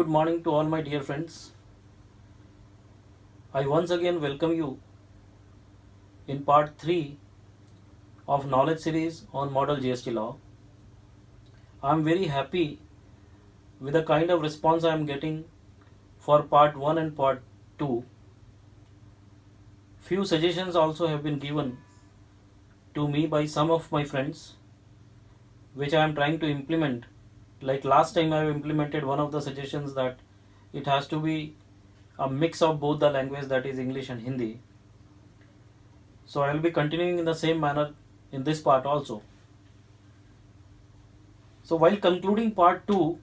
good morning to all my dear friends. I once again welcome you in part 3 of knowledge series on model GST law. I am very happy with the kind of response I am getting for part 1 and part 2. Few suggestions also have been given to me by some of my friends which I am trying to implement. Like last time I have implemented one of the suggestions that it has to be a mix of both the language, that is English and Hindi. So I will be continuing in the same manner in this part also. So while concluding part 2,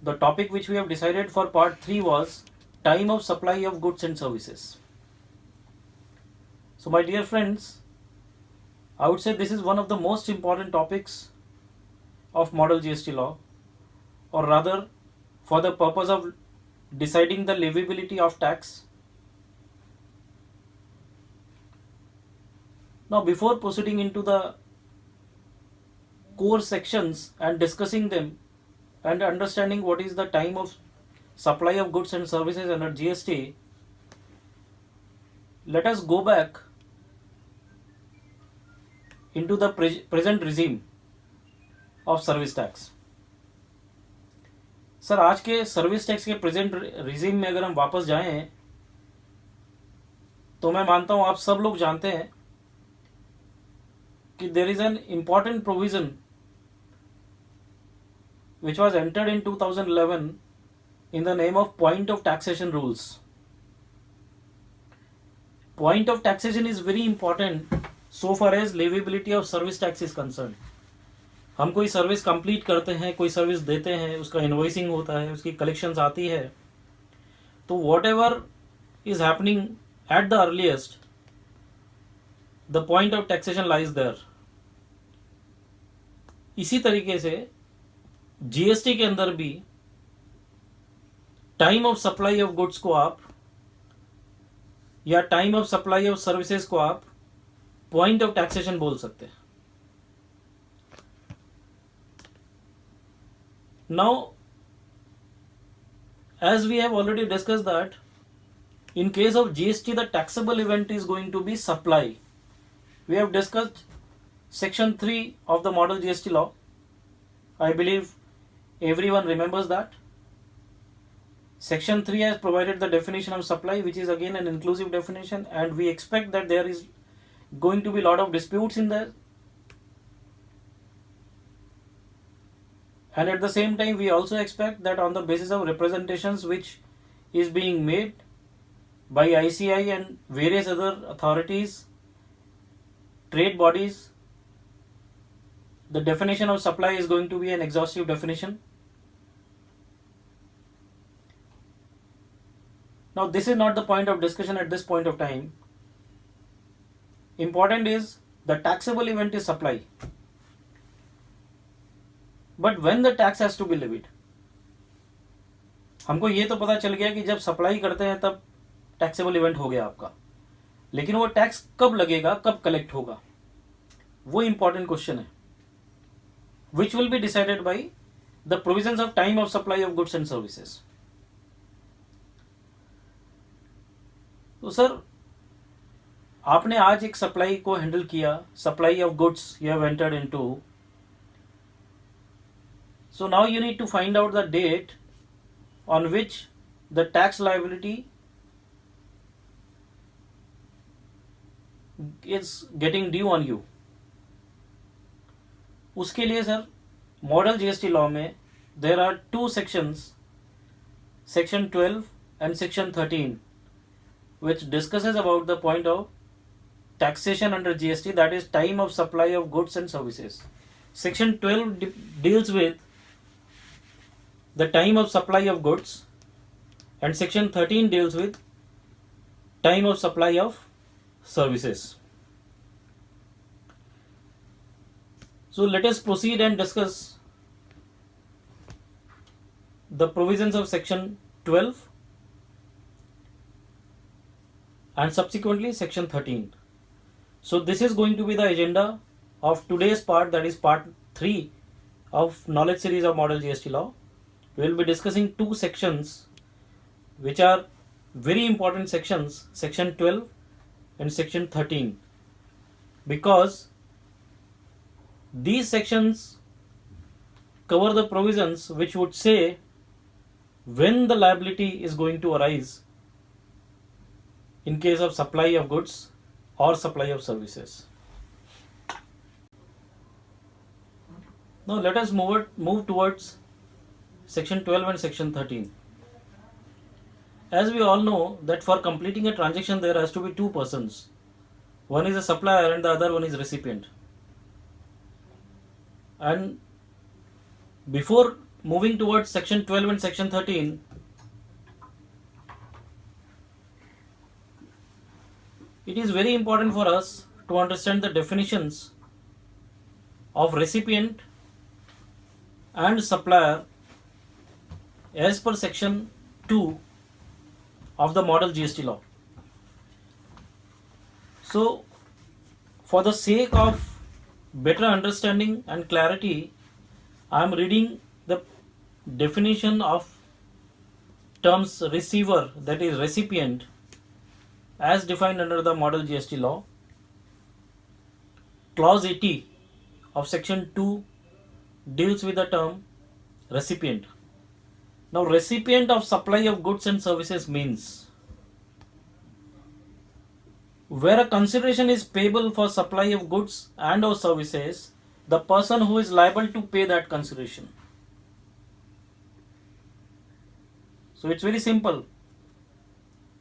the topic which we have decided for part 3 was time of supply of goods and services. So my dear friends, I would say this is one of the most important topics of model GST law, or rather for the purpose of deciding the leviability of tax. Now before proceeding into the core sections and discussing them and understanding what is the time of supply of goods and services under GST, let us go back into the present regime of service tax. Sir आज के service tax के present regime में अगर हम वापस जाएं तो मैं मानता हूं आप सब लोग जानते हैं कि there is an important provision which was entered in 2011 in the name of point of taxation rules. Point of taxation is very important so far as leviability of service tax is concerned. हम कोई service complete करते हैं, कोई service देते हैं, उसका invoicing होता है, उसकी कलेक्शंस आती है, तो whatever is happening at the earliest the point of taxation lies there. इसी तरीके से जीएसटी के अंदर भी time of supply of goods को आप या time of supply of services को आप पॉइंट ऑफ टैक्सेशन बोल सकते हैं. Now, as we have already discussed that in case of GST the taxable event is going to be supply. We have discussed section 3 of the model GST law. I believe everyone remembers that. Section 3 has provided the definition of supply, which is again an inclusive definition, and we expect that there is going to be a lot of disputes in there. And at the same time, we also expect that on the basis of representations which is being made by ICI and various other authorities, trade bodies, the definition of supply is going to be an exhaustive definition. Now, this is not the point of discussion at this point of time. Important is the taxable event is supply. But when the tax has to be levied. हमको ये तो पता चल गया कि जब supply करते हैं तब टैक्सेबल इवेंट हो गया आपका, लेकिन वो टैक्स कब लगेगा, कब कलेक्ट होगा, वो इंपॉर्टेंट क्वेश्चन है, विच will be decided by the provisions of time of supply of goods and services. तो सर आपने आज एक सप्लाई को हैंडल किया, supply of goods you have entered into. So now you need to find out the date on which the tax liability is getting due on you. उसके लिए sir model GST law में there are two sections, section 12 and section 13, which discusses about the point of taxation under GST, that is time of supply of goods and services. Section 12 deals with the time of supply of goods and section 13 deals with time of supply of services. So let us proceed and discuss the provisions of section 12 and subsequently section 13. So this is going to be the agenda of today's part, that is part 3 of knowledge series of model GST law. we will be discussing two sections which are very important sections, section 12 and section 13, because these sections cover the provisions which would say when the liability is going to arise in case of supply of goods or supply of services. Now let us move towards section 12 and section 13. As we all know that for completing a transaction there has to be two persons. One is a supplier and the other one is recipient. And before moving towards section 12 and section 13, it is very important for us to understand the definitions of recipient and supplier as per section 2 of the model GST law. So, for the sake of better understanding and clarity, I am reading the definition of terms receiver, that is recipient, as defined under the model GST law. Clause 80 of section 2 deals with the term recipient. Now, recipient of supply of goods and services means where a consideration is payable for supply of goods and or services, the person who is liable to pay that consideration. So it's very simple.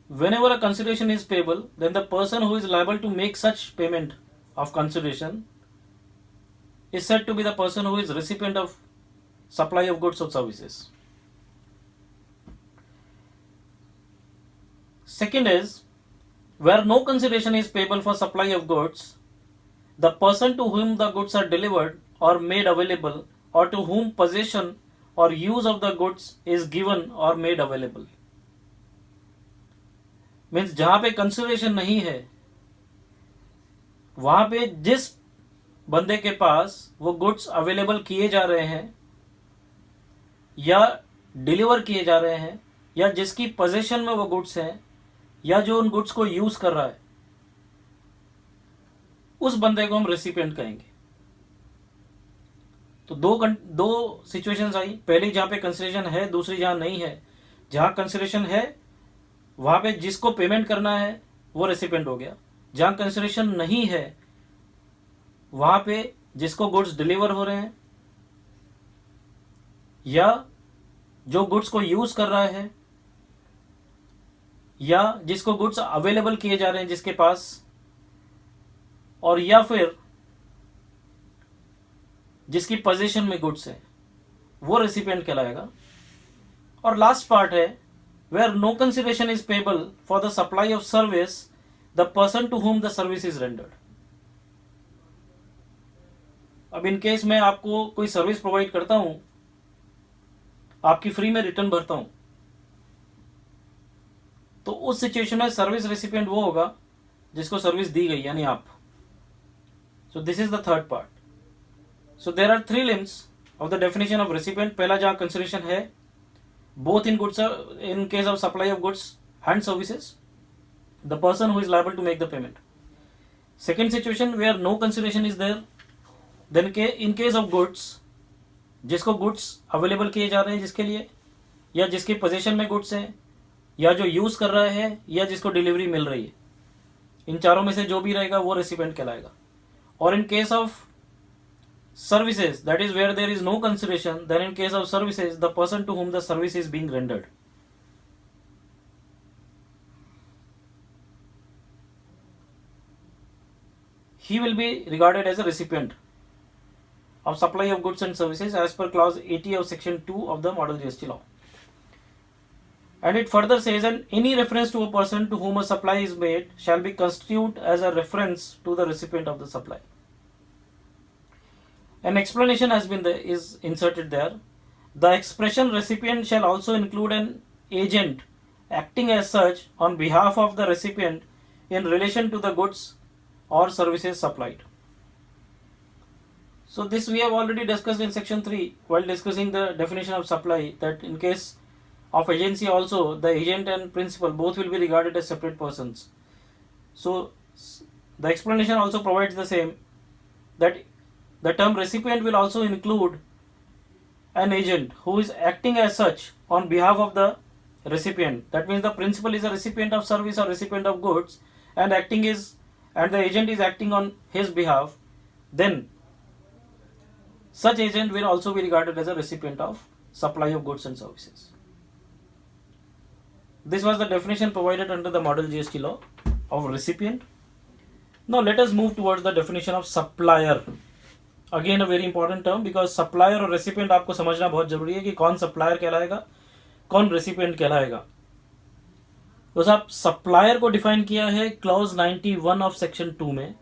Whenever a consideration is payable, then the person who is liable to make such payment of consideration is said to be the person who is recipient of supply of goods or services. Second is, where no consideration is payable for supply of goods, the person to whom the goods are delivered or made available, or to whom possession or use of the goods is given or made available. Means जहां पे consideration नहीं है वहां पे जिस बंदे के पास वो गुड्स अवेलेबल किए जा रहे हैं या डिलीवर किए जा रहे हैं या जिसकी पोजीशन में वो गुड्स हैं या जो उन गुड्स को यूज कर रहा है, उस बंदे को हम रेसिपिएंट कहेंगे. तो दो सिचुएशंस आई, पहली जहां पे कंसिडरेशन है, दूसरी जहां नहीं है. जहां कंसिडरेशन है वहां पे जिसको पेमेंट करना है वो रेसिपिएंट हो गया. जहां कंसिडरेशन नहीं है वहां पे जिसको गुड्स डिलीवर हो रहे हैं या जो गुड्स को यूज कर रहा है या जिसको गुड्स अवेलेबल किए जा रहे हैं जिसके पास, और या फिर जिसकी पोजीशन में गुड्स है, वो रेसिपिएंट कहलाएगा. और लास्ट पार्ट है where no consideration is payable for the supply of service, the person to whom the service is rendered. अब इन केस मैं आपको कोई सर्विस प्रोवाइड करता हूं, आपकी फ्री में रिटर्न भरता हूं, तो उस सिचुएशन में सर्विस रेसिपिएंट वो होगा जिसको सर्विस दी गई, यानी आप. So this is the third part. So there are three limbs of the definition of recipient. पहला जहां कंसिडरेशन है both in goods, in case of supply of goods and services, the person who is liable to make the payment. Second situation where no consideration is there, then in case of goods, जिसको goods available किए जा रहे हैं जिसके लिए, या जिसके possession में goods हैं, या जो use कर रहा है, या जिसको डिलीवरी मिल रही है, इन चारों में से जो भी रहेगा वो रेसिपिएंट कहलाएगा. और in case of services, that is where there is no consideration, then in case of services, the person to whom the service is being rendered. He will be regarded as a recipient of supply of goods and services as per clause 80 of section 2 of the model GST law. And it further says, and any reference to a person to whom a supply is made shall be constituted as a reference to the recipient of the supply. An explanation has been is inserted there. The expression recipient shall also include an agent acting as such on behalf of the recipient in relation to the goods or services supplied. So this we have already discussed in section 3 while discussing the definition of supply, that in case of agency also the agent and principal both will be regarded as separate persons. So the explanation also provides the same, that the term recipient will also include an agent who is acting as such on behalf of the recipient. That means the principal is a recipient of service or recipient of goods and the agent is acting on his behalf. Then such agent will also be regarded as a recipient of supply of goods and services. This was the definition provided under the model GST law of recipient. Now let us move towards the definition of supplier. Again a very important term, because supplier और recipient आपको समझना बहुत जरूरी है कि कौन supplier कहलाएगा, कौन recipient कहलाएगा. तो साहब supplier को define किया है clause 91 of section 2 में,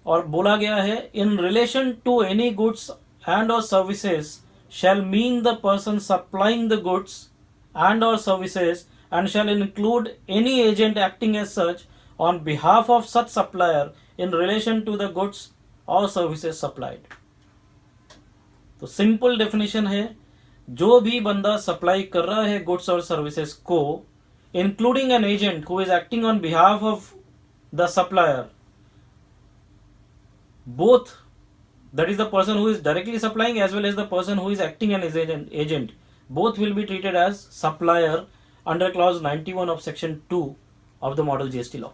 और बोला गया है in relation to any goods and or services shall mean the person supplying the goods and or services and shall include any agent acting as such on behalf of such supplier in relation to the goods और services supplied. तो simple definition है, जो भी बंदा supply कर रहा है goods और सर्विसेज को, including an agent who is acting on behalf of the supplier, both that is the person who is directly supplying as well as the person who is acting as agent, both will be treated as supplier under clause 91 of section 2 of the model GST law.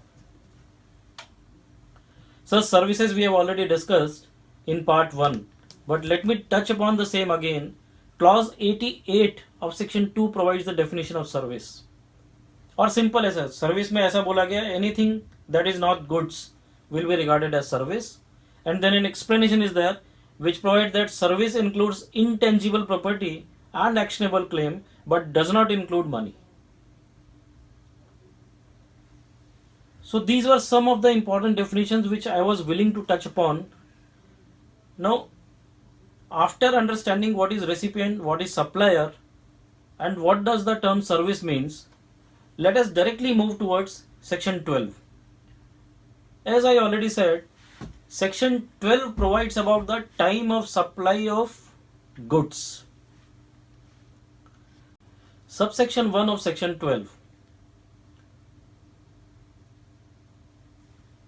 Such services we have already discussed in part 1, but let me touch upon the same again. Clause 88 of section 2 provides the definition of service. और simple है sir, service में ऐसा बोला गया, anything that is not goods will be regarded as service. And then an explanation is there which provides that service includes intangible property and actionable claim but does not include money. So these were some of the important definitions which I was willing to touch upon. Now, after understanding what is recipient, what is supplier, and what does the term service means, let us directly move towards section 12. As I already said, section 12 provides about the time of supply of goods. Subsection 1 of section 12.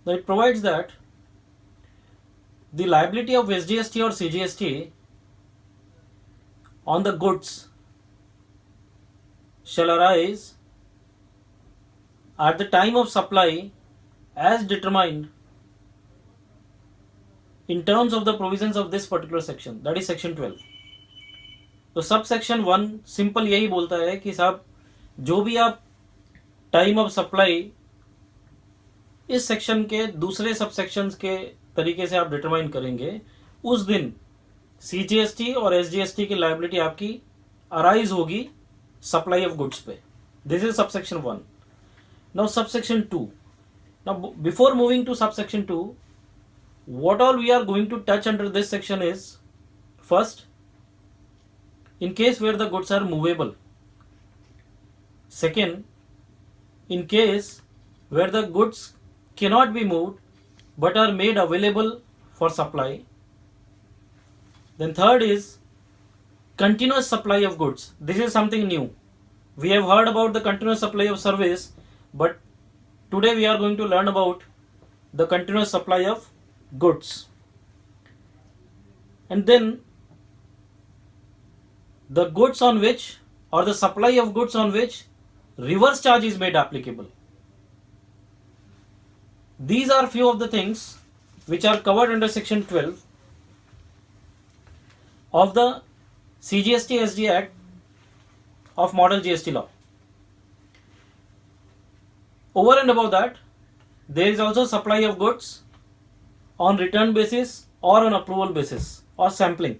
Now it provides that the liability of SGST or CGST on the goods shall arise at the time of supply as determined in terms of the provisions of this particular section, that is section 12. तो subsection 1 simple यही बोलता है कि साहब जो भी आप time of supply इस सेक्शन के दूसरे सबसेक्शंस के तरीके से आप डिटरमाइन करेंगे, उस दिन सीजीएसटी और एसजीएसटी की लायबिलिटी आपकी अराइज होगी सप्लाई ऑफ गुड्स पे. This is subsection 1. Now subsection 2. Now before moving to subsection 2, what all we are going to touch under this section is, first, in case where the goods are movable. Second, in case where the goods cannot be moved but are made available for supply. Then third is continuous supply of goods. This is something new. We have heard about the continuous supply of service, but today we are going to learn about the continuous supply of goods. And then the goods on which, or the supply of goods on which reverse charge is made applicable. These are few of the things which are covered under section 12 of the CGST SG Act of model GST law. Over and above that, there is also supply of goods on return basis or on approval basis or sampling.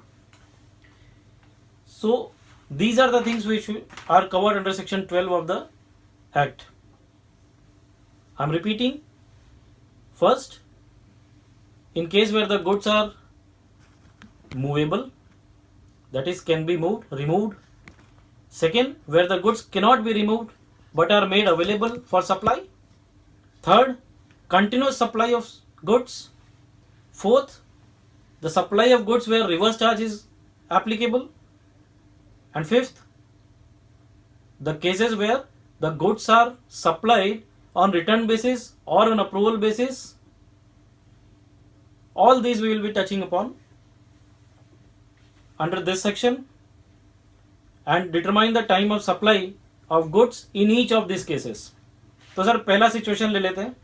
So these are the things which are covered under section 12 of the Act. I am repeating. First, in case where the goods are movable, that is can be moved, removed. Second, where the goods cannot be removed but are made available for supply. Third, continuous supply of goods. Fourth, the supply of goods where reverse charge is applicable. And fifth, the cases where the goods are supplied on return basis or on approval basis. All these we will be touching upon under this section and determine the time of supply of goods in each of these cases. तो sir पहला situation ले लेते हैं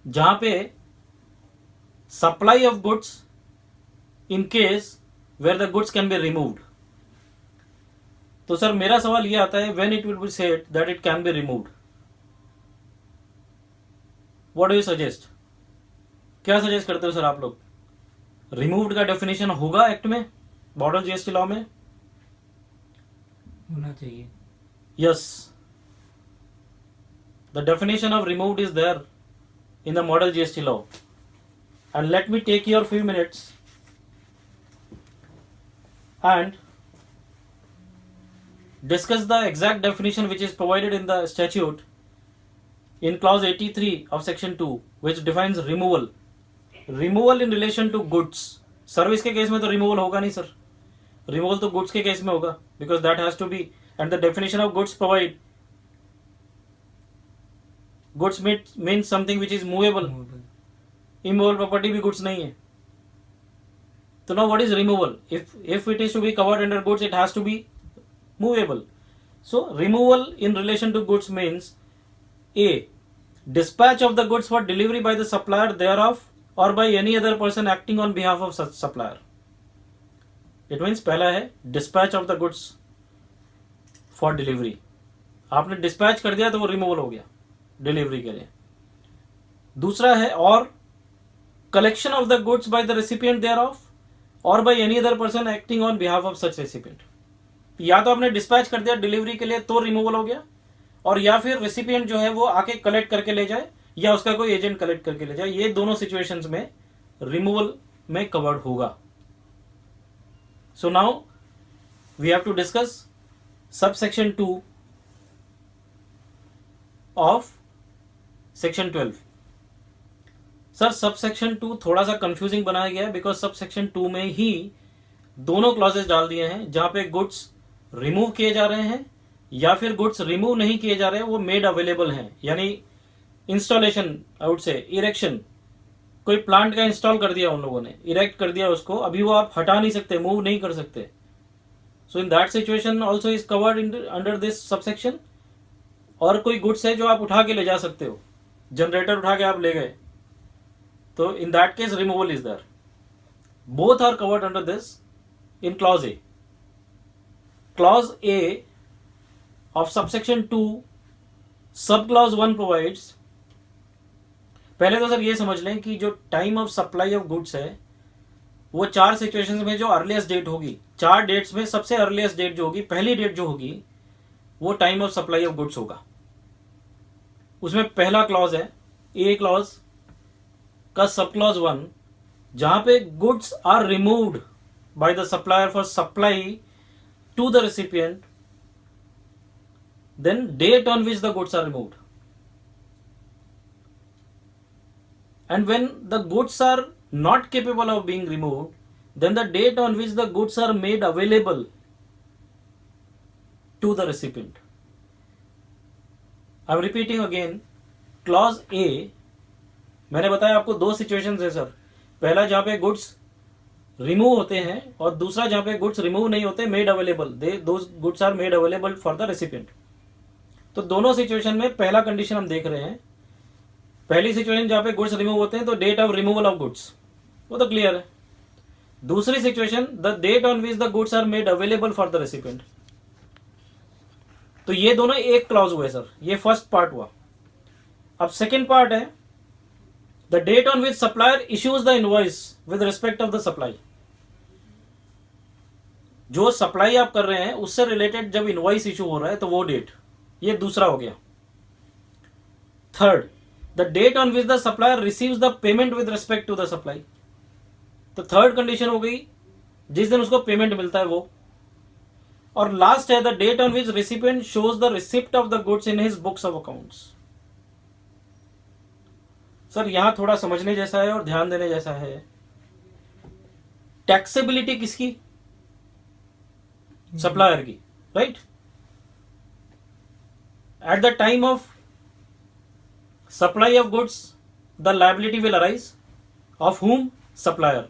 जहां पे supply of goods in case where the goods can be removed. तो sir मेरा सवाल ये आता है when it will be said that it can be removed. What do you suggest? क्या सजेस्ट करते हो सर आप लोग? रिमूव्ड का डेफिनेशन होगा एक्ट में, मॉडल जीएसटी लॉ में? होना चाहिए. Yes, the definition of removed is there in the model GST law. And let me take your few minutes and discuss the exact definition which is provided in the statute in clause 83 of section 2, which defines removal. Removal in relation to goods. Service के case में तो removal होगा नहीं sir. Removal तो goods के case में होगा, because that has to be, and the definition of goods provide goods means something which is movable. Immovable property भी goods नहीं है. तो now what is removal? If it is to be covered under goods, it has to be movable. So removal in relation to goods means A, dispatch of the goods for delivery by the supplier thereof or by any other person acting on behalf of such supplier. It means पहला है dispatch of the goods for delivery. आपने dispatch कर दिया तो वो removal हो गया delivery के लिए. दूसरा है और collection of the goods by the recipient thereof और by any other person acting on behalf of such recipient. या तो आपने डिस्पैच कर दिया डिलीवरी के लिए तो रिमूवल हो गया, और या फिर रेसिपिएंट जो है वो आके कलेक्ट करके ले जाए या उसका कोई एजेंट कलेक्ट करके ले जाए. ये दोनों सिचुएशंस में रिमूवल में कवर्ड होगा. So now we have to discuss subsection 2 of section 12. Sir subsection 2 थोड़ा सा कंफ्यूजिंग बनाया गया है बिकॉज सब सेक्शन 2 में ही दोनों क्लॉजेस डाल दिए हैं जहां पे गुड्स रिमूव किए जा रहे हैं या फिर गुड्स रिमूव नहीं किए जा रहे हैं, वो मेड अवेलेबल हैं. यानी इंस्टॉलेशन, आउट से इरेक्शन, कोई प्लांट का इंस्टॉल कर दिया उन लोगों ने, इरेक्ट कर दिया उसको, अभी वो आप हटा नहीं सकते, मूव नहीं कर सकते. So in that situation also is covered under this subsection. और कोई गुड्स है जो आप उठा के ले जा सकते हो, जनरेटर उठा के आप ले गए, तो in that case removal is there. Both are covered under this in clause A. Clause A of subsection 2 sub clause 1 provides. पहले तो सर ये समझ लें कि जो time of supply of goods है वो 4 सिचुएशंस में जो अर्लीस्ट डेट होगी, 4 डेट्स में सबसे अर्लीस्ट डेट जो होगी, पहली डेट जो होगी वो time of supply of goods होगा. उसमें पहला क्लॉज है ए क्लॉज का सब क्लॉज 1, जहां पे goods are removed by the supplier for supply to the recipient, then date on which the goods are removed. And when the goods are not capable of being removed, then the date on which the goods are made available to the recipient. I am repeating again, clause A, मैंने बताया आपको 2 situations है sir. पहला जहां पे goods remove होते हैं और दूसरा जहां पे गुड्स रिमूव नहीं होते, made available, those goods are made available for the recipient. तो दोनों सिचुएशन में पहला कंडीशन हम देख रहे हैं. पहली सिचुएशन जहां पे गुड्स रिमूव होते हैं तो date of removal of goods, वो तो क्लियर है. दूसरी situation the date on which the goods are made available for the recipient. तो ये दोनों एक क्लॉज हुए सर. ये फर्स्ट पार्ट हुआ. अब सेकेंड पार्ट है the date on which supplier issues the invoice with respect of the supply. जो सप्लाई आप कर रहे हैं उससे रिलेटेड जब इनवॉइस इशू हो रहा है तो वो डेट, ये दूसरा हो गया. Third, the date on which the supplier receives the payment with respect to the supply. तो थर्ड कंडीशन हो गई जिस दिन उसको पेमेंट मिलता है वो. और लास्ट है the date on which recipient shows the receipt of the goods in his books of accounts. Sir यहां थोड़ा समझने जैसा है और ध्यान देने जैसा है टैक्सेबिलिटी किसकी? सप्लायर की, right? At the time of supply of goods the liability will arise of हुम? सप्लायर।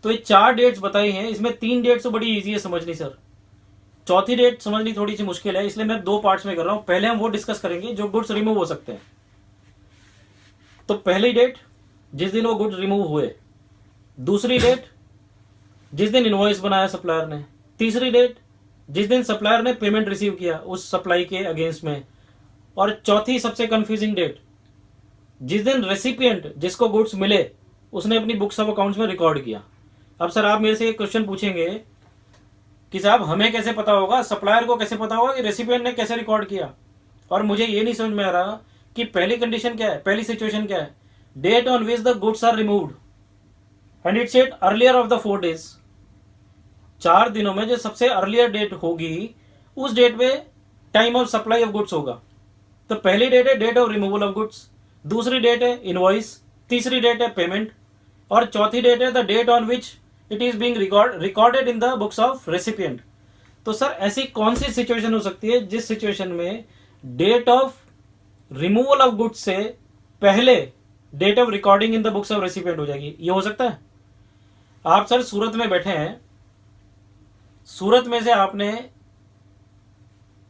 तो ये 4 डेट्स बताई हैं, इसमें 3 डेट्स तो बड़ी इजी है समझनी सर, चौथी डेट समझनी थोड़ी सी मुश्किल है, इसलिए मैं 2 पार्ट्स में कर रहा हूं। पहले हम वो डिस्कस करेंगे जो गुड्स रिमूव हो सकते हैं। तो पहली डेट जिस दिन वो गुड्स रिमूव हुए, दूसरी डेट जिस दिन इनवॉइस बनाया सप्लायर ने, तीसरी डेट जिस दिन सप्लायर ने पेमेंट रिसीव किया उस सप्लाई के अगेंस्ट में, और चौथी सबसे कंफ्यूजिंग डेट जिस दिन रेसिपिएंट जिसको गुड्स मिले उसने अपनी बुक्स ऑफ अकाउंट्स में रिकॉर्ड किया। अब सर आप मेरे से एक क्वेश्चन पूछेंगे कि साहब हमें कैसे पता होगा, सप्लायर को कैसे पता होगा कि रेसिपिएंट ने कैसे रिकॉर्ड किया? और मुझे ये नहीं समझ में आ रहा कि पहली कंडीशन क्या है, पहली सिचुएशन क्या है? Date on which the goods are removed and it said earlier of the 4 days. 4 दिनों में जो सबसे अर्लियर डेट होगी उस डेट पे time of supply of goods होगा। तो पहली डेट है date of removal of goods, दूसरी डेट है इनवॉइस, तीसरी डेट है पेमेंट, और चौथी डेट है the date on which it is being recorded in the books of recipient. तो सर ऐसी कौन सी सिचुएशन हो सकती है जिस सिचुएशन में date of removal of goods से पहले date of recording in the books of recipient हो जाएगी? ये हो सकता है? आप सर सूरत में बैठे हैं, सूरत में से आपने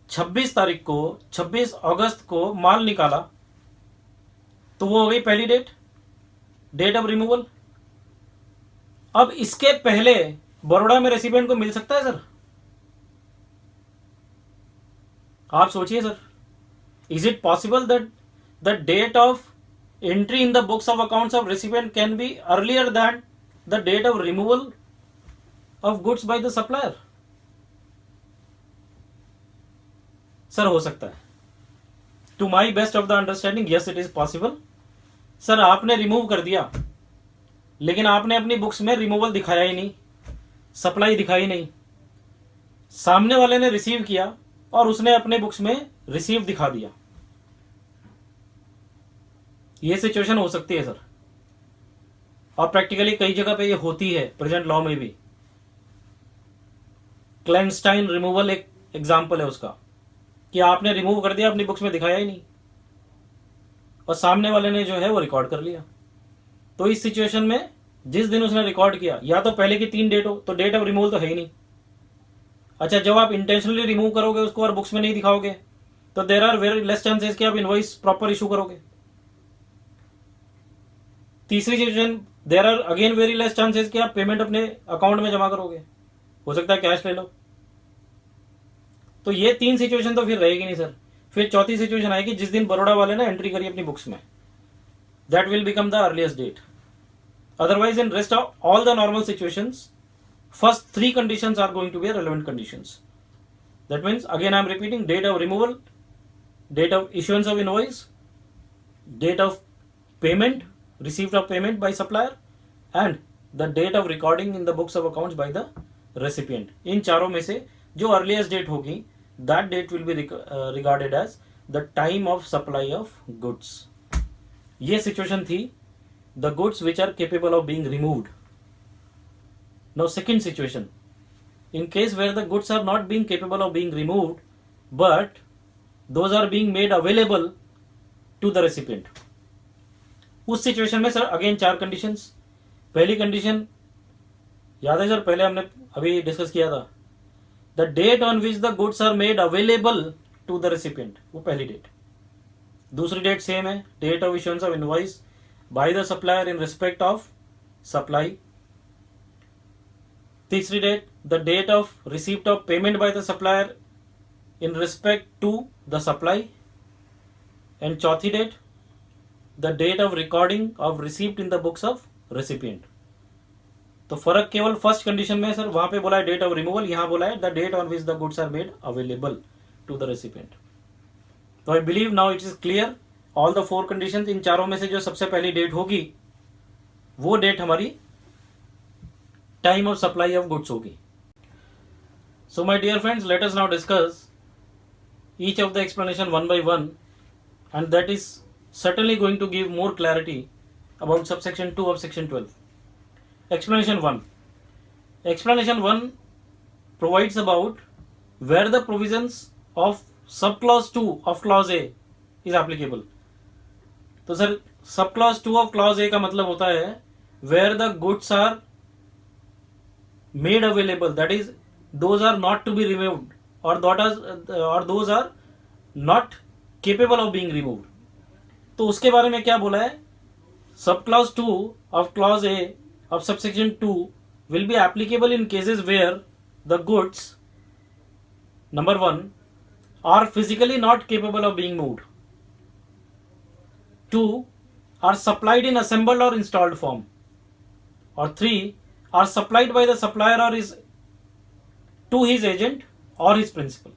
26 तारीख को, 26 अगस्त को माल निकाला, तो वो हो गई पहली डेट, डेट ऑफ रिमूवल। अब इसके पहले बड़ौदा में रेसिपिएंट को मिल सकता है सर? आप सोचिए sir, is it possible that the date of entry in the books of accounts of recipient can be earlier than the date of removal of goods by the supplier? Sir हो सकता है। To my best of the understanding yes it is possible. Sir आपने remove कर दिया लेकिन आपने अपनी books में रिमूवल दिखाया ही नहीं, सप्लाई दिखाई नहीं, सामने वाले ने रिसीव किया और उसने अपने बुक्स में रिसीव दिखा दिया। यह सिचुएशन हो सकती है सर, और प्रैक्टिकली कई जगह पे ये होती है प्रेजेंट लॉ में भी। क्लेनस्टाइन रिमूवल एक एग्जाम्पल है उसका, कि आपने रिमूव कर दिया, अपनी बुक्स में दिखाया ही नहीं, और सामने वाले ने जो है वो रिकॉर्ड कर लिया। तो इस सिचुएशन में जिस दिन उसने रिकॉर्ड किया, या तो पहले की 3 डेट हो, तो डेट ऑफ रिमूवल तो है ही नहीं। अच्छा, जब आप इंटेंशनली रिमूव करोगे उसको और बुक्स में नहीं दिखाओगे, तो there are very less chances कि आप इनवॉइस प्रॉपर इशू करोगे। तीसरी situation, there are again very less chances कि आप पेमेंट अपने अकाउंट में जमा करोगे, हो सकता है कैश ले लो। तो ये 3 सिचुएशन तो फिर रहेगी नहीं सर। फिर चौथी सिचुएशन आएगी जिस दिन बड़ौदा वाले ने एंट्री करी अपनी बुक्स में, that will become the earliest date. Otherwise, in rest of all the normal situations, first 3 conditions are going to be relevant conditions. That means, again I am repeating, date of removal, date of issuance of invoice, date of payment, receipt of payment by supplier, and the date of recording in the books of accounts by the recipient. इन चारों में से जो earliest date होगी, that date will be regarded as the time of supply of goods. ये situation थी the goods which are capable of being removed. Now second situation, in case where the goods are not being capable of being removed but those are being made available to the recipient. उस situation में sir again 4 conditions. पहली condition याद है sir, पहले हमने अभी discuss किया था, the date on which the goods are made available to the recipient, वो पहली डेट। दूसरी डेट सेम है, date of issuance of invoice by the supplier in respect of supply. तीसरी date, the date of receipt of payment by the supplier in respect to the supply. And चौथी date, the date of recording of receipt in the books of recipient. तो फर्क केवल first condition में sir, वहां पे बोला है date of removal, यहां बोला है the date on which the goods are made available to the recipient. तो I believe now it is clear all the 4 conditions. इन चारों में से जो सबसे पहली डेट होगी वो डेट हमारी time of supply of goods होगी। So my dear friends, let us now discuss each of the explanation one by one, and that is certainly going to give more clarity about subsection 2 of section 12. explanation 1. Explanation 1 provides about where the provisions of subclause 2 of clause A is applicable. तो sir subclause 2 of clause A का मतलब होता है where the goods are made available, that is those are not to be removed or those are not capable of being removed. तो उसके बारे में क्या बोला है, sub clause 2 of clause A of subsection 2 will be applicable in cases where the goods, number 1, are physically not capable of being moved, 2, are supplied in assembled or installed form, or 3, are supplied by the supplier or is to his agent or his principal.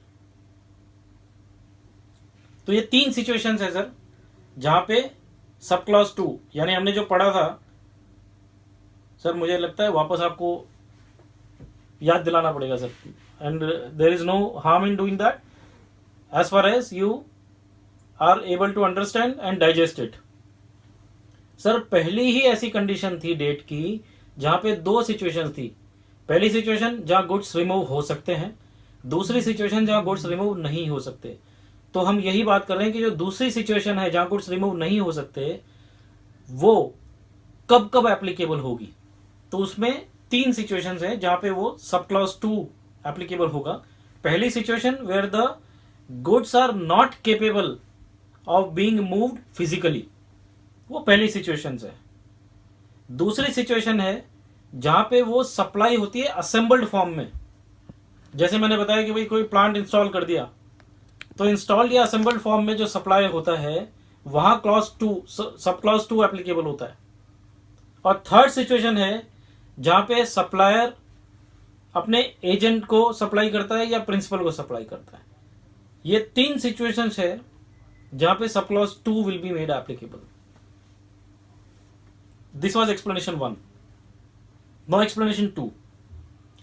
तो ये 3 situations है sir जहां पे sub clause 2 यानी हमने जो पढ़ा था सर, मुझे लगता है वापस आपको याद दिलाना पड़ेगा sir, and there is no harm in doing that as far as you are able to understand and digest it. Sir पहली ही ऐसी कंडीशन थी डेट की जहां पे 2 सिचुएशन थी. पहली सिचुएशन जहां गुड्स रिमूव हो सकते हैं, दूसरी सिचुएशन जहां गुड्स रिमूव नहीं हो सकते. तो हम यही बात कर रहे हैं कि जो दूसरी सिचुएशन है जहां गुड्स रिमूव नहीं हो सकते वो कब कब एप्लीकेबल होगी. तो उसमें 3 सिचुएशंस हैं जहां पे वो सब क्लॉज 2 एप्लीकेबल होगा. पहली situation where the goods are not capable of being moved physically, वो पहली सिचुएशन है. दूसरी सिचुएशन है जहां पे वो सप्लाई होती है असेंबल्ड फॉर्म में. जैसे मैंने बताया कि भाई कोई प्लांट इंस्टॉल कर दिया तो इंस्टॉल्ड या असेंबल्ड फॉर्म में जो सप्लाई होता है वहां क्लॉज 2 सब क्लॉज 2 एप्लीकेबल होता है. और थर्ड सिचुएशन है जहां पे सप्लायर अपने एजेंट को सप्लाई करता है या प्रिंसिपल को सप्लाई करता है. ये 3 सिचुएशंस है जहां पे sub clause 2 will be made applicable. This was explanation 1. No explanation 2.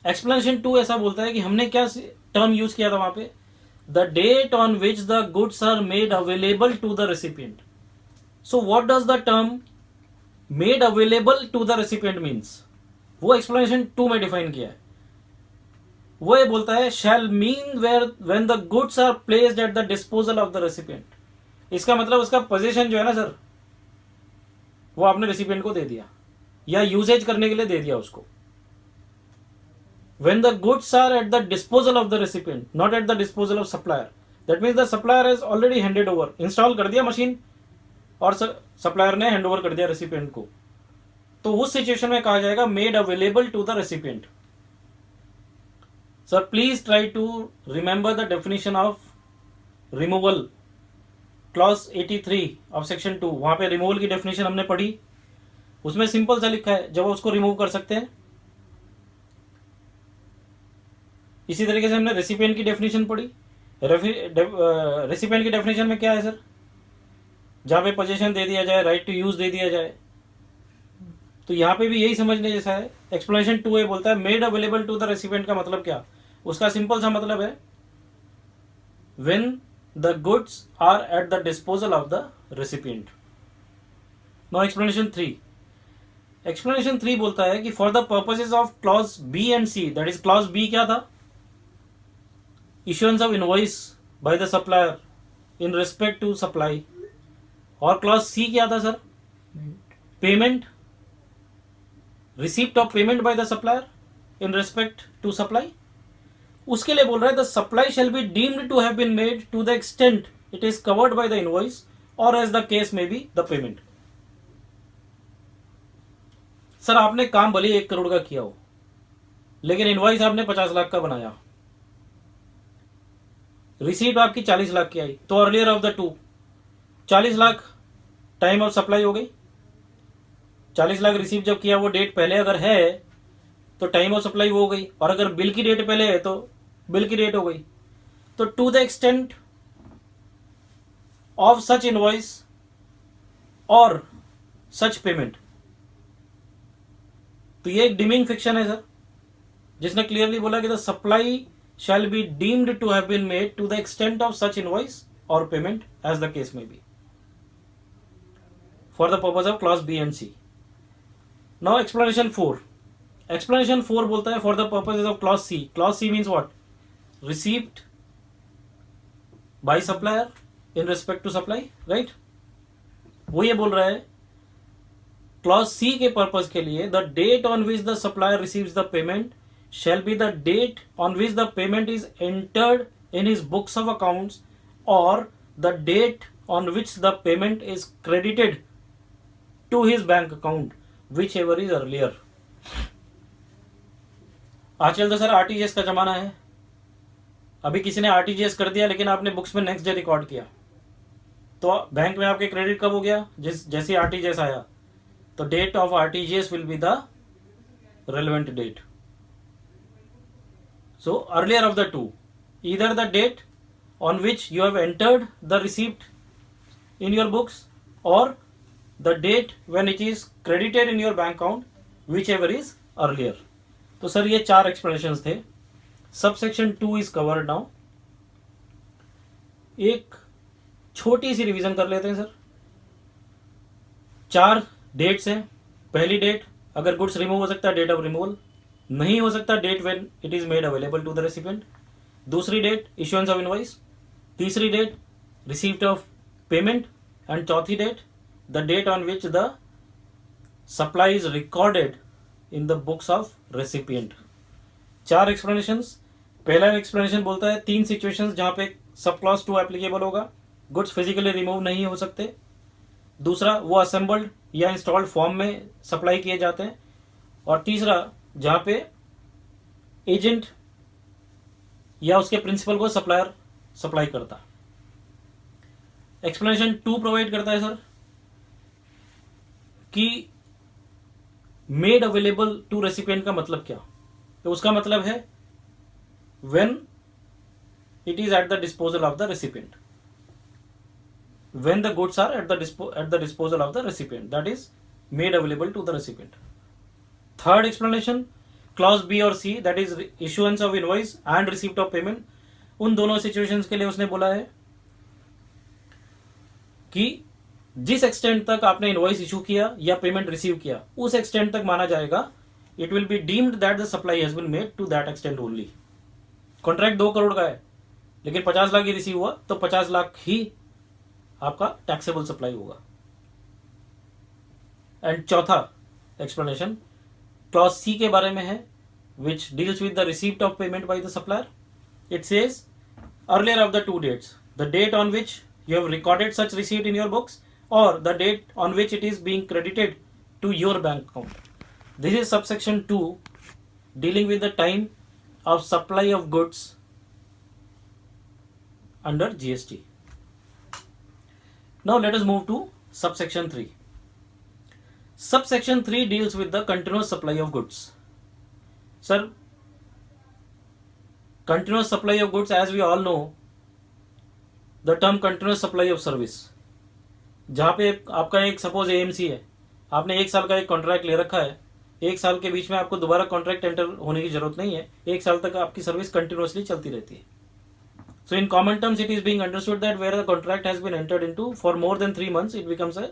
Explanation 2 ऐसा बोलता है कि हमने क्या टर्म यूज किया था वहां पे, the date on which the goods are made available to the recipient. So what does the term made available to the recipient means? वो explanation 2 में define किया है. वो ये बोलता है shall mean where when the goods are placed at the disposal of the recipient. इसका मतलब उसका पोजीशन जो है ना सर वो आपने रेसिपिएंट को दे दिया या यूजेज करने के लिए दे दिया उसको. When the goods are at the disposal of the recipient, not at the disposal of supplier, that means the supplier has already handed over, install कर दिया मशीन और supplier ने hand over कर दिया recipient को, तो उस सिचुएशन में कहा जाएगा made available to the recipient. Sir, please try to remember the definition of removal, clause 83 of section 2. वहां पे रिमूवल की डेफिनेशन हमने पढ़ी, उसमें सिंपल सा लिखा है जब उसको रिमूव कर सकते हैं. इसी तरीके से हमने रेसिपिएंट की डेफिनेशन पढ़ी. रेसिपिएंट की डेफिनेशन में क्या है सर, जहां पे पोजीशन दे दिया जाए, राइट टू यूज दे दिया जाए. तो यहां पे भी यही समझने जैसा है. एक्सप्लेनेशन 2 ये बोलता है made available to the recipient का मतलब क्या, उसका सिंपल सा मतलब है when the goods are at the disposal of the recipient. Now explanation 3. Explanation 3 बोलता है कि for the purposes of clause B and C, that is clause B क्या था, issuance of invoice by the supplier in respect to supply, और clause C क्या था sir, payment, receipt of payment by the supplier in respect to supply. उसके लिए बोल रहा है the supply shall be deemed to have been made to the extent it is covered by the invoice और as the case may be the payment. Sir आपने काम भले 1 करोड़ का किया हो लेकिन इनवॉइस आपने 50 लाख का बनाया, रिसीट आपकी 40 लाख की आई, तो earlier of the 2 40 lakh time of supply हो गई. 40 लाख रिसीव जब किया वो डेट पहले अगर है तो टाइम ऑफ सप्लाई वो हो गई, और अगर बिल की डेट पहले है तो बिल की डेट हो गई. तो to the extent of such invoice और सच पेमेंट. तो ये एक डीमिंग फिक्शन है सर जिसने क्लियरली बोला कि the supply shall be deemed to have been made to the extent of such invoice or payment as the case may be for the purpose of clause B and C. Now explanation 4. Explanation 4 बोलता है for the purposes of clause C. Clause C means what? Received by supplier in respect to supply, right. वो ये बोल रहा है clause C के purpose के लिए the date on which the supplier receives the payment shall be the date on which the payment is entered in his books of accounts or the date on which the payment is credited to his bank account, whichever is earlier. आजकल तो sir RTGS का जमाना है. अभी किसी ने RTGS कर दिया लेकिन आपने बुक्स में नेक्स्ट डे रिकॉर्ड किया, तो बैंक में आपके क्रेडिट कब हो गया? जैसे आरटीजीएस आया तो date of RTGS will be the relevant date. So earlier of the two, either the date on which you have entered the receipt in your books or the date when it is credited in your bank account, whichever is earlier. तो sir ये 4 explanations थे. Subsection 2 is covered now. एक छोटी सी revision कर लेते हैं sir. 4 dates हैं. पहली डेट, अगर गुड्स रिमूव हो सकता है डेट ऑफ रिमूवल, नहीं हो सकता date when it is made available to the recipient. दूसरी डेट इश्यूएंस ऑफ इनवॉइस. तीसरी date receipt of payment. And चौथी date the date on which the supply is recorded in the books of recipient. 4 explanations. पहला explanation बोलता है 3 situations जहां पे sub clause 2 applicable होगा. Goods physically remove नहीं हो सकते. दूसरा, वो असेंबल्ड या इंस्टॉल्ड फॉर्म में सप्लाई किए जाते हैं. और तीसरा, जहां पे एजेंट या उसके प्रिंसिपल को सप्लायर सप्लाई करता. एक्सप्लेनेशन 2 प्रोवाइड करता है सर कि मेड अवेलेबल टू रेसिपिएंट का मतलब क्या. तो उसका मतलब है when it is at the disposal of the recipient. When the goods are at the disposal of the recipient, that is made available to the recipient. Third explanation, clause B और C, that is issuance of invoice and receipt of payment. उन दोनों situations के लिए उसने बोला है कि जिस एक्सटेंट तक आपने इनवॉइस इशू किया या पेमेंट रिसीव किया, उस एक्सटेंट तक माना जाएगा. It will be deemed that the supply has been made to that extent only. Contract 2 crore का है लेकिन 50 लाख ही रिसीव हुआ तो 50 लाख ही आपका टैक्सेबल सप्लाई होगा. एंड चौथा एक्सप्लेनेशन क्लॉज सी के बारे में है, which deals with the receipt of payment by the supplier. It says earlier of the 2 dates, the date on which you have recorded such receipt in your books or the date on which it is being credited to your bank account. This is subsection 2 dealing with the time of supply of goods under GST. Now let us move to subsection 3. Subsection 3 deals with the continuous supply of goods. Sir, continuous supply of goods, as we all know, the term continuous supply of service. जहाँ पे आपका एक suppose AMC है, आपने 1 साल का एक contract ले रखा है. 1 साल के बीच में आपको दोबारा कॉन्ट्रैक्ट एंटर होने की जरूरत नहीं है. 1 साल तक आपकी सर्विस कंटिन्यूसली चलती रहती है. So in common terms, it is being understood that where the contract has been entered into for more than 3 months, it becomes a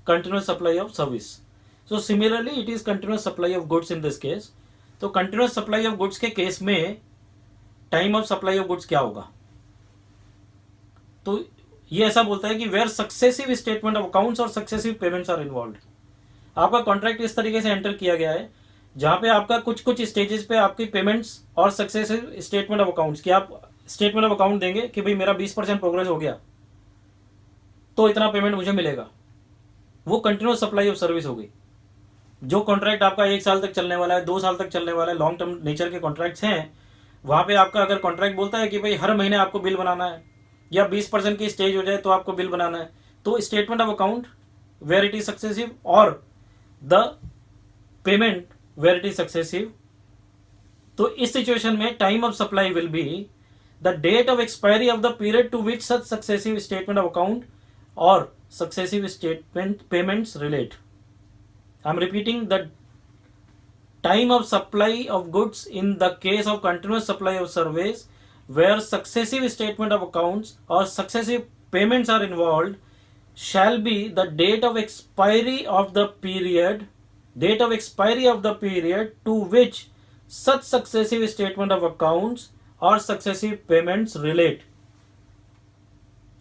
continuous supply of service. So similarly, it is continuous supply of goods in this case. तो continuous supply of goods के case में time of supply of goods क्या होगा? तो ये ऐसा बोलता है कि where successive statement of accounts और सक्सेसिव पेमेंट्स आर इन्वॉल्व. आपका कॉन्ट्रैक्ट इस तरीके से एंटर किया गया है जहां पे आपका कुछ स्टेजेस पे आपकी पेमेंट्स और सक्सेसिव स्टेटमेंट ऑफ अकाउंट्स की आप स्टेटमेंट ऑफ अकाउंट देंगे कि भाई मेरा 20% प्रोग्रेस हो गया तो इतना पेमेंट मुझे मिलेगा. वो कंटिन्यूस सप्लाई ऑफ सर्विस हो गई. जो कॉन्ट्रैक्ट आपका 1 साल तक चलने वाला है, 2 साल तक चलने वाला है, लॉन्ग टर्म नेचर के कॉन्ट्रैक्ट्स हैं, वहां पे आपका अगर कॉन्ट्रैक्ट बोलता है कि भाई हर महीने आपको बिल बनाना है या 20% की स्टेज हो जाए तो आपको बिल बनाना है, तो statement of account where it is successive और the payment where it is successive. तो इस सिचुएशन में time of supply will be the date of expiry of the period to which such successive statement of account और successive statement payments relate. I'm repeating, the time of supply of goods in the case of continuous supply of service where successive statement of accounts or successive payments are involved shall be the date of expiry of the period date of expiry of the period to which such successive statement of accounts or successive payments relate.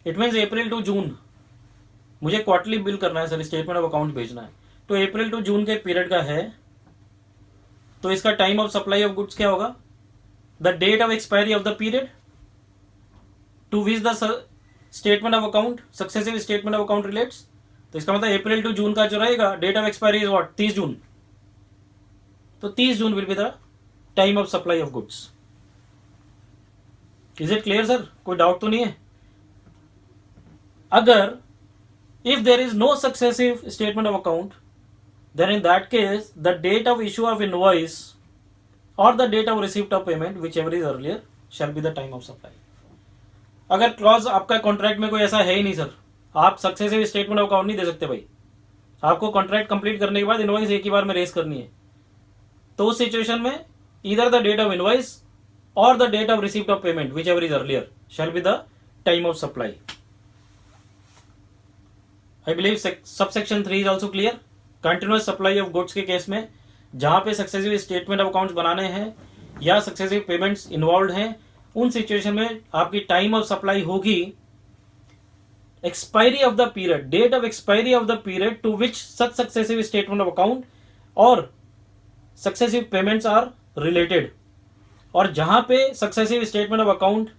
It means April to June मुझे quarterly bill करना है sir, statement of account भेजना है, तो अप्रैल to जून के period का है, तो इसका time of supply of goods क्या होगा? The date of expiry of the period to which the statement of account successive statement of account relates. तो इसका मतलब अप्रैल टू जून का जो रहेगा date of expiry is what? 30 June. तो 30 June will be the time of supply of goods. Is it clear sir? कोई doubt तो नहीं है? अगर if there is no successive statement of account, then in that case the date of issue of invoice or the date of receipt of payment, whichever is earlier, shall be the time of supply. अगर clause आपका contract में कोई ऐसा है ही नहीं sir, आप successive statement of account नहीं दे सकते भाई, आपको कॉन्ट्रैक्ट कंप्लीट करने के बाद इनवॉइस एक ही बार में रेस करनी है, तो उस सिचुएशन में either the date of invoice or the date of receipt of payment, whichever is earlier, shall be the time of supply. I believe subsection 3 is also clear. Continuous supply of goods के case में जहां पे successive statement of accounts बनाने हैं या successive payments involve हैं, उन situation में आपकी टाइम ऑफ सप्लाई होगी expiry of the period, date of expiry of the period to which such successive statement of account और सक्सेसिव पेमेंट्स आर रिलेटेड. और जहां पे सक्सेसिव स्टेटमेंट ऑफ अकाउंट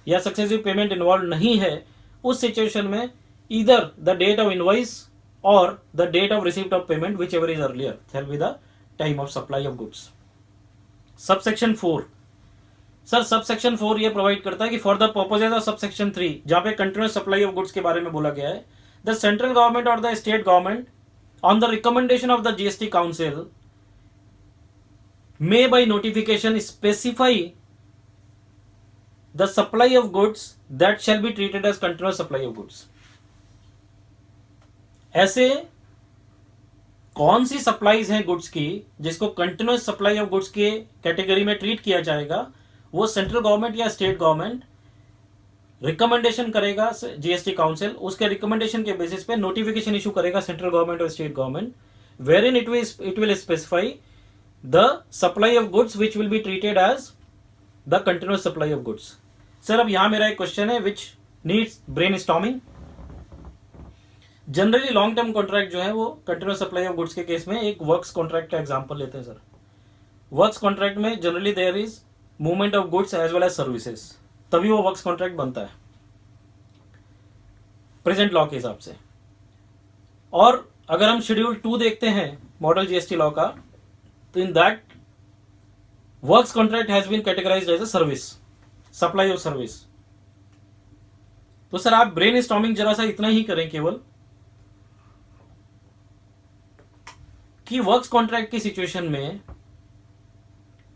या सक्सेसिव पेमेंट इन्वॉल्व नहीं है, उस situation में either the date of invoice or the date of receipt of payment, whichever is earlier, shall be the time of supply of goods. Subsection 4. Sir subsection 4 ये provide करता है कि for the purposes of subsection 3, जहां पे continuous supply of goods के बारे में बोला गया है, द सेंट्रल गवर्नमेंट और the state government on the recommendation of the GST council may by notification specify the supply of goods that shall be treated as continuous supply of goods. ऐसे कौन सी supplies हैं goods की जिसको continuous supply of goods के category में treat किया जाएगा, वो सेंट्रल गवर्नमेंट या स्टेट गवर्नमेंट रिकमेंडेशन करेगा जीएसटी काउंसिल, उसके रिकमेंडेशन के बेसिस पे नोटिफिकेशन इशू करेगा सेंट्रल गवर्नमेंट और state government, wherein it will specify the supply of goods which will be treated as the continuous supply of goods. Sir अब यहां मेरा एक क्वेश्चन है which needs brainstorming. Generally long term contract जो है वो continuous supply of goods के case में एक वर्क्स कॉन्ट्रैक्ट का एग्जांपल लेते हैं सर. वर्क्स कॉन्ट्रैक्ट में generally there is movement of goods as well as services, तभी वो वर्क्स कॉन्ट्रैक्ट बनता है प्रेजेंट लॉ के हिसाब से. और अगर हम शेड्यूल 2 देखते हैं मॉडल जीएसटी लॉ का, तो in that works contract has been categorised as a service, supply of service. तो सर आप ब्रेन स्टॉर्मिंग जरा सा इतना ही करें केवल कि वर्क्स कॉन्ट्रैक्ट की सिचुएशन में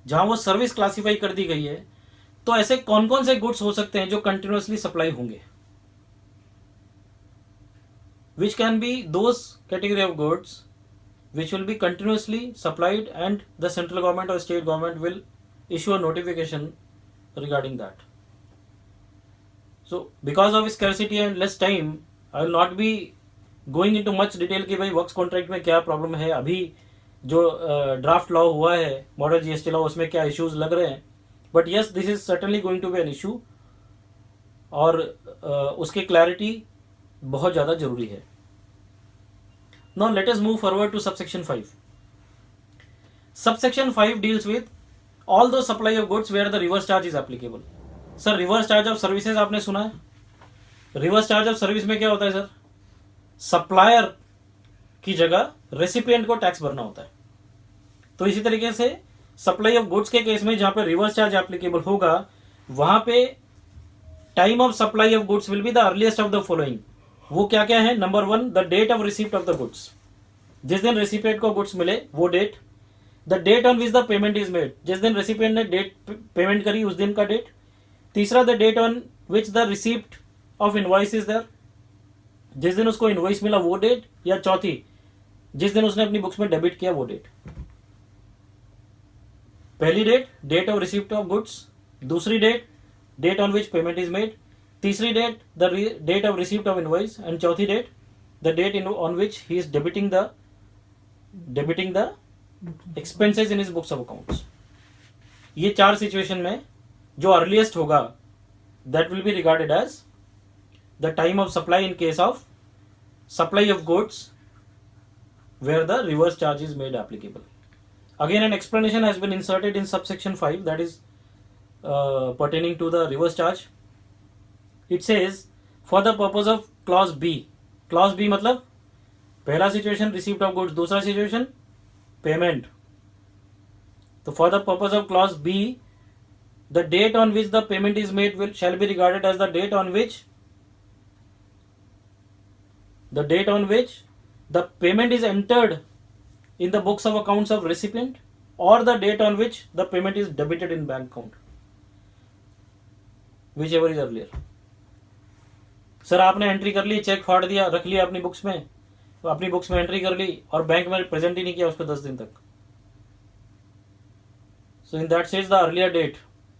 जहां वो सर्विस क्लासिफाई कर दी गई है, तो ऐसे कौन कौन से गुड्स हो सकते हैं जो कंटिन्यूअसली सप्लाई होंगे, which can be those category of goods which will be continuously supplied and the central government or state government will issue a notification regarding that. So because of scarcity and less time, I will not be going into much detail कि भाई works contract में क्या problem है, अभी जो draft law हुआ है model GST law उसमें क्या इश्यूज लग रहे हैं, but yes this is certainly going to be an issue और उसकी क्लैरिटी बहुत ज़्यादा जरूरी है. Now let us move forward to subsection 5. Subsection 5 deals with all those supply of goods where the reverse charge is applicable. Sir reverse charge of services आपने सुना है? Reverse charge of service में क्या होता है सर? सप्लायर की जगह recipient को टैक्स भरना होता है. तो इसी तरीके से सप्लाई ऑफ गुड्स के केस में जहां पे रिवर्स चार्ज एप्लीकेबल होगा, वहां पे time of supply of goods will be the earliest of the following. वो क्या क्या है? Number 1, the date of receipt of the goods, जिस दिन रेसिपिएंट को गुड्स मिले वो date. The date on which the payment is made, जिस दिन रेसिपिएंट ने डेट पेमेंट करी उस दिन का डेट. तीसरा, the date on which the receipt of invoice is there, जिस दिन उसको इनवॉइस मिला वो डेट. या चौथी, जिस दिन उसने अपनी बुक्स में डेबिट किया वो डेट. पहली date, date of receipt of goods. दूसरी date, date on which payment is made. तीसरी date, the date of receipt of invoice. And चौथी date, the date on which he is debiting the debiting the expenses in his books of accounts. ये 4 situation में जो earliest होगा that will be regarded as the time of supply in case of supply of goods where the reverse charge is made applicable. Again, an explanation has been inserted in subsection 5 that is pertaining to the reverse charge. It says for the purpose of clause B. Clause B मतलब पहला situation receipt of goods, दूसरा situation payment. So for the purpose of clause B, the date on which the payment is made shall be regarded as the date on which the payment is entered in the books of accounts of recipient or the date on which the payment is debited in bank account, whichever is earlier. Sir आपने entry कर ली, check फाड़ दिया, रख लिया अपनी books में, तो अपनी बुक्स में एंट्री कर ली और बैंक में प्रेजेंट ही नहीं किया उसको 10 दिन तक. So in that says the earlier date,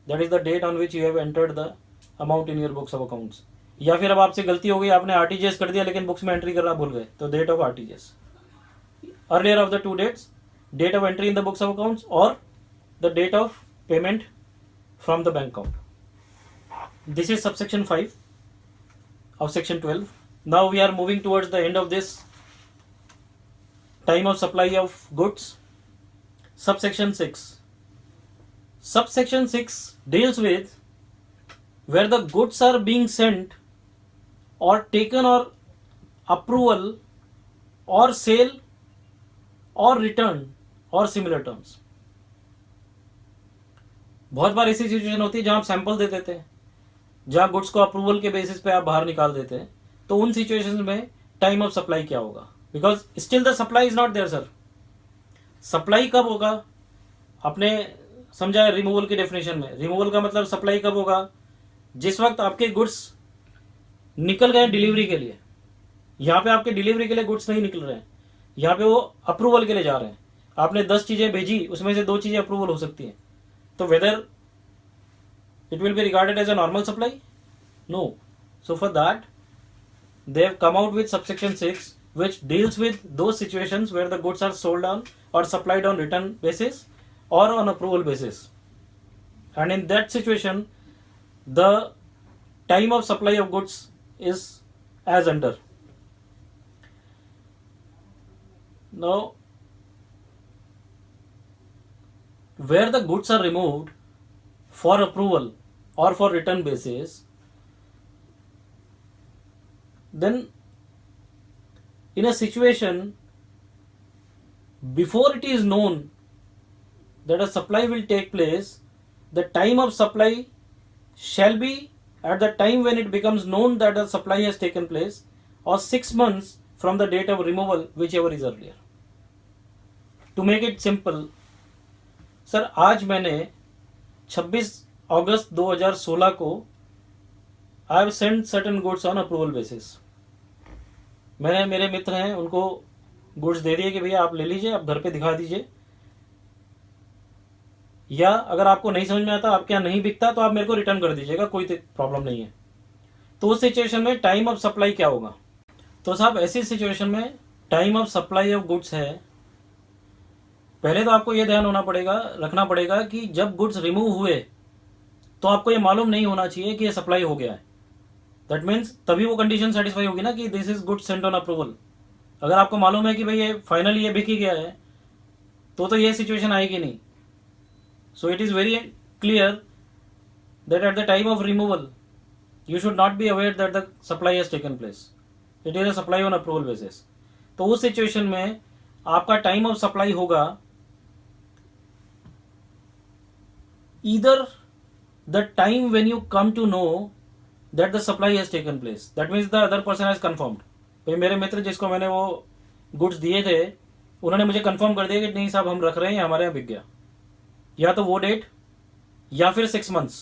that is the date on which you have entered the amount in your books of accounts. या फिर अब आपसे गलती हो गई, आपने आरटीजीएस कर दिया लेकिन बुक्स में एंट्री करना भूल गए, तो date of RTGS, earlier of the 2 dates, date of entry in the books of accounts और the date of payment from the bank account. This is subsection 5 of section 12. Now we are moving towards the end of this time of supply of goods. Subsection 6. Subsection 6 deals with where the goods are being sent or taken or approval or sale or return or similar terms. बहुत बार ऐसी situation होती है जहां आप sample दे देते हैं, जहां goods को अप्रूवल के बेसिस पे आप बाहर निकाल देते हैं, तो उन सिचुएशंस में टाइम ऑफ सप्लाई क्या होगा? Because still the supply is not there sir. Supply कब होगा? आपने समझा है रिमूवल की डेफिनेशन में. रिमूवल का मतलब सप्लाई कब होगा? जिस वक्त आपके गुड्स निकल गए डिलीवरी के लिए. यहाँ पे आपके डिलीवरी के लिए गुड्स नहीं निकल रहे हैं, यहाँ पे वो अप्रूवल के लिए जा रहे हैं. आपने 10 चीजें भेजी, उसमें से 2 चीजें अप्रूवल हो सकती हैं, तो weather it will be regarded as a normal supply? No. So for that they have come out with subsection 6 which deals with those situations where the goods are sold on or supplied on return basis or on approval basis, and in that situation the time of supply of goods is as under. Now where the goods are removed for approval or for return basis, then in a situation before it is known that a supply will take place, the time of supply shall be at the time when it becomes known that a supply has taken place, or 6 months from the date of removal, whichever is earlier. To make it simple, sir आज मैंने 26 अगस्त 2016 को I have send certain goods on approval basis. मैंने, मेरे मित्र हैं, उनको goods दे दिए कि भैया आप ले लीजिए, आप घर पे दिखा दीजिए, या अगर आपको नहीं समझ में आता, आपके यहाँ नहीं बिकता, तो आप मेरे को रिटर्न कर दीजिएगा, कोई प्रॉब्लम नहीं है. तो उस सिचुएशन में टाइम ऑफ सप्लाई क्या होगा? तो साहब ऐसी सिचुएशन में time of supply of goods है, पहले तो आपको यह ध्यान होना पड़ेगा, रखना पड़ेगा कि जब गुड्स रिमूव हुए तो आपको ये मालूम नहीं होना चाहिए कि ये सप्लाई हो गया है. दैट मीन्स तभी वो कंडीशन सेटिस्फाई होगी ना कि this is good Saint on approval. अगर आपको मालूम है कि भाई ये फाइनली ये बिक ही गया है, तो ये सिचुएशन आएगी नहीं. So it is very clear that at the time of removal you should not be aware that the supply has taken place. It is a supply on approval basis. तो उस सिचुएशन में आपका time of supply होगा either the time when you come to know that the supply has taken place, that means the other person has confirmed. भाई मेरे मित्र जिसको मैंने वो गुड्स दिए थे, उन्होंने मुझे कंफर्म कर दिया कि नहीं साहब हम रख रहे हैं, हमारे यहाँ बिक गया. या तो वो डेट या फिर 6 months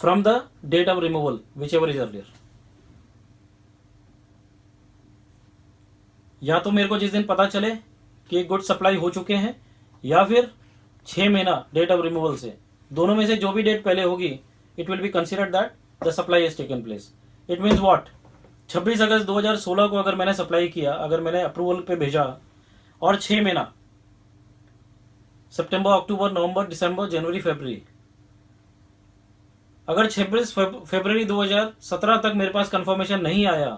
from the date of removal, whichever is earlier. या तो मेरे को जिस दिन पता चले कि गुड्स सप्लाई हो चुके हैं, या फिर 6 महीना डेट ऑफ रिमूवल से, दोनों में से जो भी डेट पहले होगी, it will be considered that the supply has taken place. It means what? 26 अगस्त 2016 को अगर मैंने सप्लाई किया, अगर मैंने अप्रूवल पे भेजा, और 6 महीना सितंबर, अक्टूबर, नवंबर, दिसंबर, जनवरी, फरवरी, अगर 26 फरवरी 2017 तक मेरे पास कंफर्मेशन नहीं आया,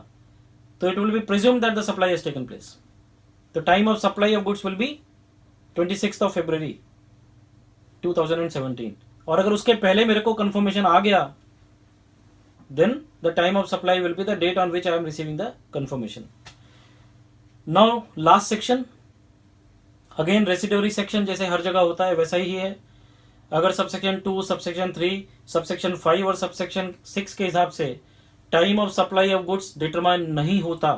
तो it will be presumed that the supply has taken place. The time of supply of goods will B 26 of February 2017. और अगर उसके पहले मेरे को कंफर्मेशन आ गया, then the time of supply will be the date on which I am receiving the confirmation. Now last section, again residuary section जैसे हर जगह होता है वैसा ही है. अगर सबसेक्शन 2, सबसेक्शन 3, सबसेक्शन 5 और सबसेक्शन 6 के हिसाब से time of supply of goods determine नहीं होता,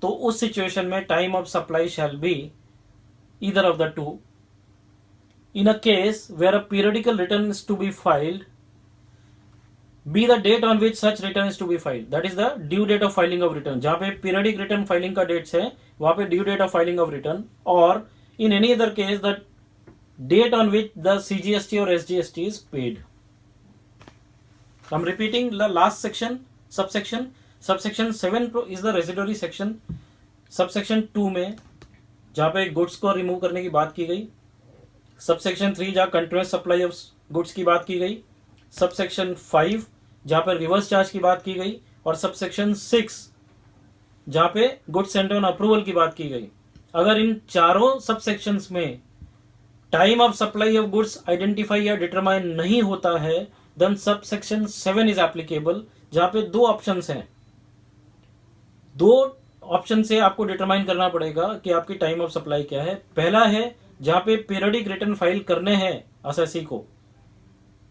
तो उस सिचुएशन में time of supply shall B either of the two. In a case where a periodical return is to be filed, be the date on which such return is to be filed. That is the due date of filing of return. जहाँ पे periodic return filing का dates है, वहाँ पे due date of filing of return. और in any other case, the date on which the CGST or SGST is paid. I'm repeating the last section, subsection. Subsection 7 is the residuary section. Subsection 2 में जहाँ पे goods को remove करने की बात की गई. सबसेक्शन 3 जहाँ कंटिन्यूस सप्लाई ऑफ गुड्स की बात की गई. सबसेक्शन 5 जहाँ पे रिवर्स चार्ज की बात की गई. और सबसेक्शन 6 जहाँ पे गुड्स सेंट ऑन अप्रूवल की बात की गई. अगर इन चारों सबसेक्शंस में time of supply of goods identify या डिटरमाइन नहीं होता है, देन सबसेक्शन 7 इज एप्लीकेबल, जहाँ पे दो ऑप्शंस हैं. दो ऑप्शन से आपको डिटरमाइन करना पड़ेगा कि आपकी टाइम ऑफ सप्लाई क्या है. पहला है जहां पे पीरियडिक रिटर्न फाइल करने हैं असेसी को,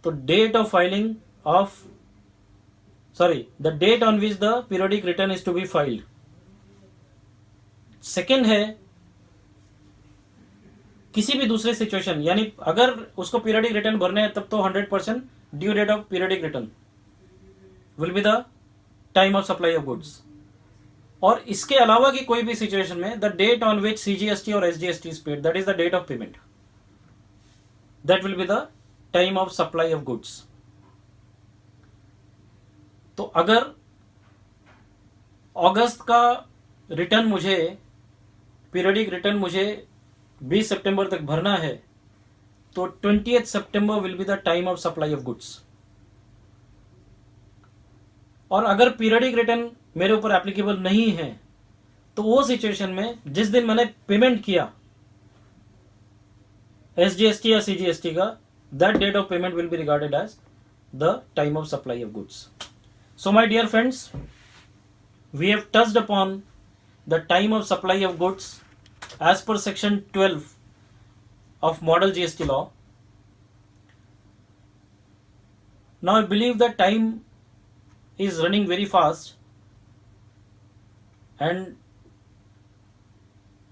तो date of filing of the date on which the periodic return is to be filed. Second है किसी भी दूसरे सिचुएशन, यानी अगर उसको पीरियडिक रिटर्न भरने हैं तब तो 100% due date of periodic return will be the time of supply of goods. और इसके अलावा की कोई भी सिचुएशन में the date on which CGST और SGST is paid, that is the date of payment, that will be the time of supply of goods. तो अगर अगस्त का रिटर्न मुझे, पीरियडिक रिटर्न मुझे 20 सितंबर तक भरना है, तो 20th September will be the time of supply of goods. और अगर पीरियडिक रिटर्न मेरे ऊपर एप्लीकेबल नहीं है, तो वो सिचुएशन में जिस दिन मैंने पेमेंट किया SGST या CGST का, that date of payment will be regarded as the time of supply of goods. So my dear friends, we have touched upon the time of supply of goods as per section 12 of model GST law. Now I believe that time is running very fast, and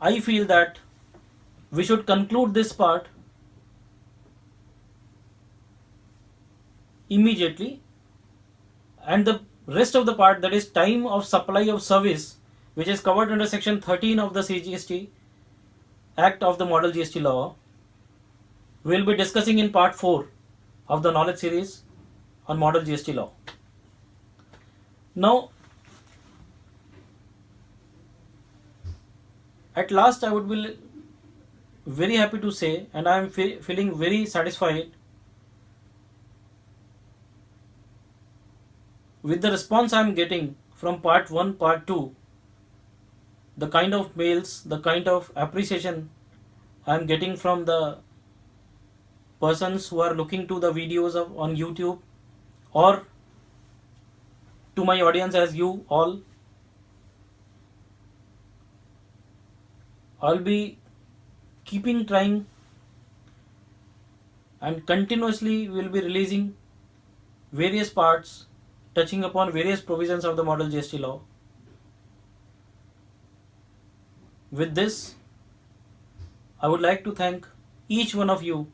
I feel that we should conclude this part immediately, and the rest of the part, that is time of supply of service, which is covered under section 13 of the CGST Act of the Model GST law, we will be discussing in part 4 of the knowledge series on Model GST law. Now, at last I would be very happy to say, and I am feeling very satisfied with the response I am getting from part 1, part 2, the kind of mails, the kind of appreciation I am getting from the persons who are looking to the videos on YouTube, or to my audience as you all. I'll be keeping trying, and continuously will be releasing various parts touching upon various provisions of the Model GST law. With this, I would like to thank each one of you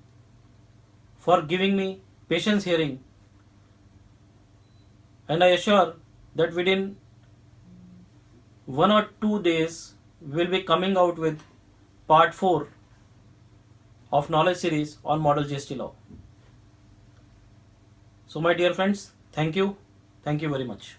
for giving me patience hearing, and I assure that within 1 or 2 days we will be coming out with part 4 of knowledge series on Model GST law. So my dear friends, thank you very much.